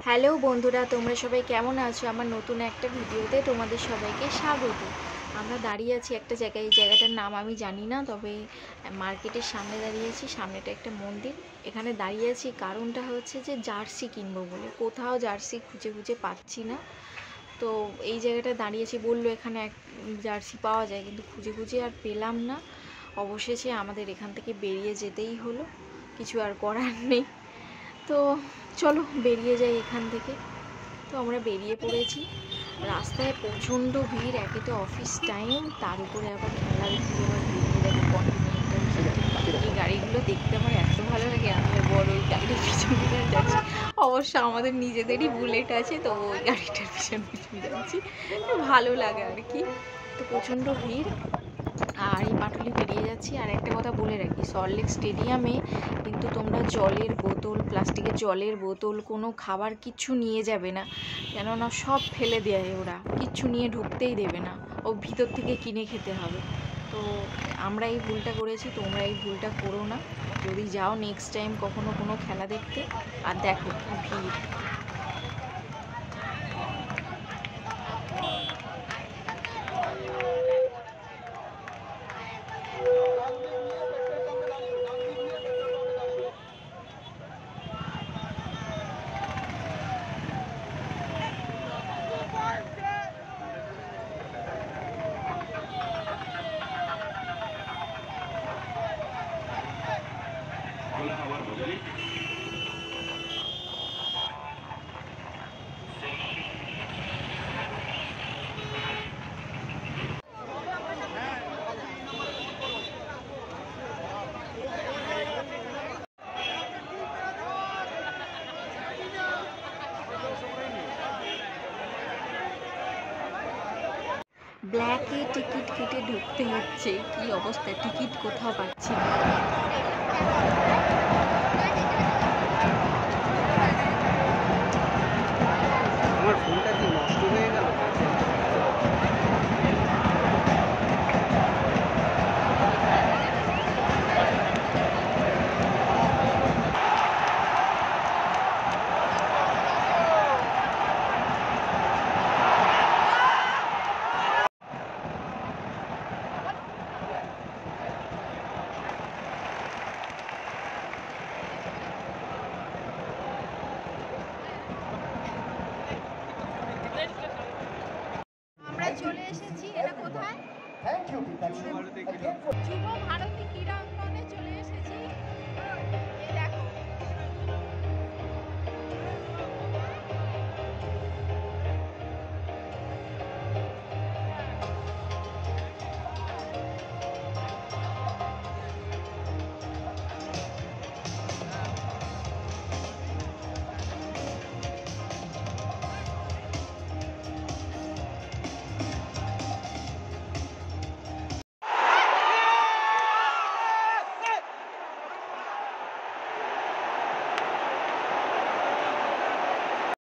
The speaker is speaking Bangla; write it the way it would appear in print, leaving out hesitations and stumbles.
হ্যালো বন্ধুরা, তোমরা সবাই কেমন আছো? আমার নতুন একটা ভিডিওতে তোমাদের সবাইকে স্বাগত। আমরা দাঁড়িয়ে আছি একটা জায়গায়, এই জায়গাটার নাম আমি জানি না, তবে মার্কেটের সামনে দাঁড়িয়ে আছি। সামনেটা একটা মন্দির। এখানে দাঁড়িয়ে আছি কারণটা হচ্ছে যে জার্সি কিনবো বলে। কোথাও জার্সি খুঁজে খুঁজে পাচ্ছি না, তো এই জায়গাটা দাঁড়িয়েছি। বললো এখানে এক জার্সি পাওয়া যায়, কিন্তু খুঁজে খুঁজে আর পেলাম না। অবশেষে আমাদের এখান থেকে বেরিয়ে যেতেই হলো, কিছু আর করার নেই। তো চলো বেরিয়ে যাই এখান থেকে। তো আমরা বেরিয়ে পড়েছি। রাস্তায় প্রচণ্ড ভিড়, একে তো অফিস টাইম, তার উপরে আবার খেলা দেখতে আবার বেরিয়ে যাবে কন্টিনেন্টাল। এই গাড়িগুলো দেখতে আমার এত ভালো লাগে, আমি বড় ওই গাড়ির পিছন পিছন যাচ্ছি। অবশ্য আমাদের নিজেদেরই বুলেট আছে, তো ওই গাড়িটার পিছন পিছন যাচ্ছি, ভালো লাগে আর কি। তো প্রচণ্ড ভিড়, আর এই পাটুলি পেরিয়ে যাচ্ছি। আর একটা কথা বলে রাখি, সল্টলেক স্টেডিয়ামে কিন্তু তোমরা জলের বোতল, প্লাস্টিকের জলের বোতল, কোনো খাবার কিচ্ছু নিয়ে যাবে না, কেননা সব ফেলে দেয় ওরা, কিচ্ছু নিয়ে ঢুকতেই দেবে না, ও ভিতর থেকে কিনে খেতে হবে। তো আমরা এই ভুলটা করেছি, তোমরা এই ভুলটা করো না যদি যাও নেক্সট টাইম কখনো কোনো খেলা দেখতে। আর দেখো কি ভিড়। ব্ল্যাকে টিকিট কেটে ঢুকতে হচ্ছে, কি অবস্থা, টিকিট কোথাও পাচ্ছি না। আমার ফোনটা কি নষ্ট হয়ে গেল? আমরা চলে এসেছি, এটা কোথায়? যুব ভারতী ক্রীড়াঙ্গন।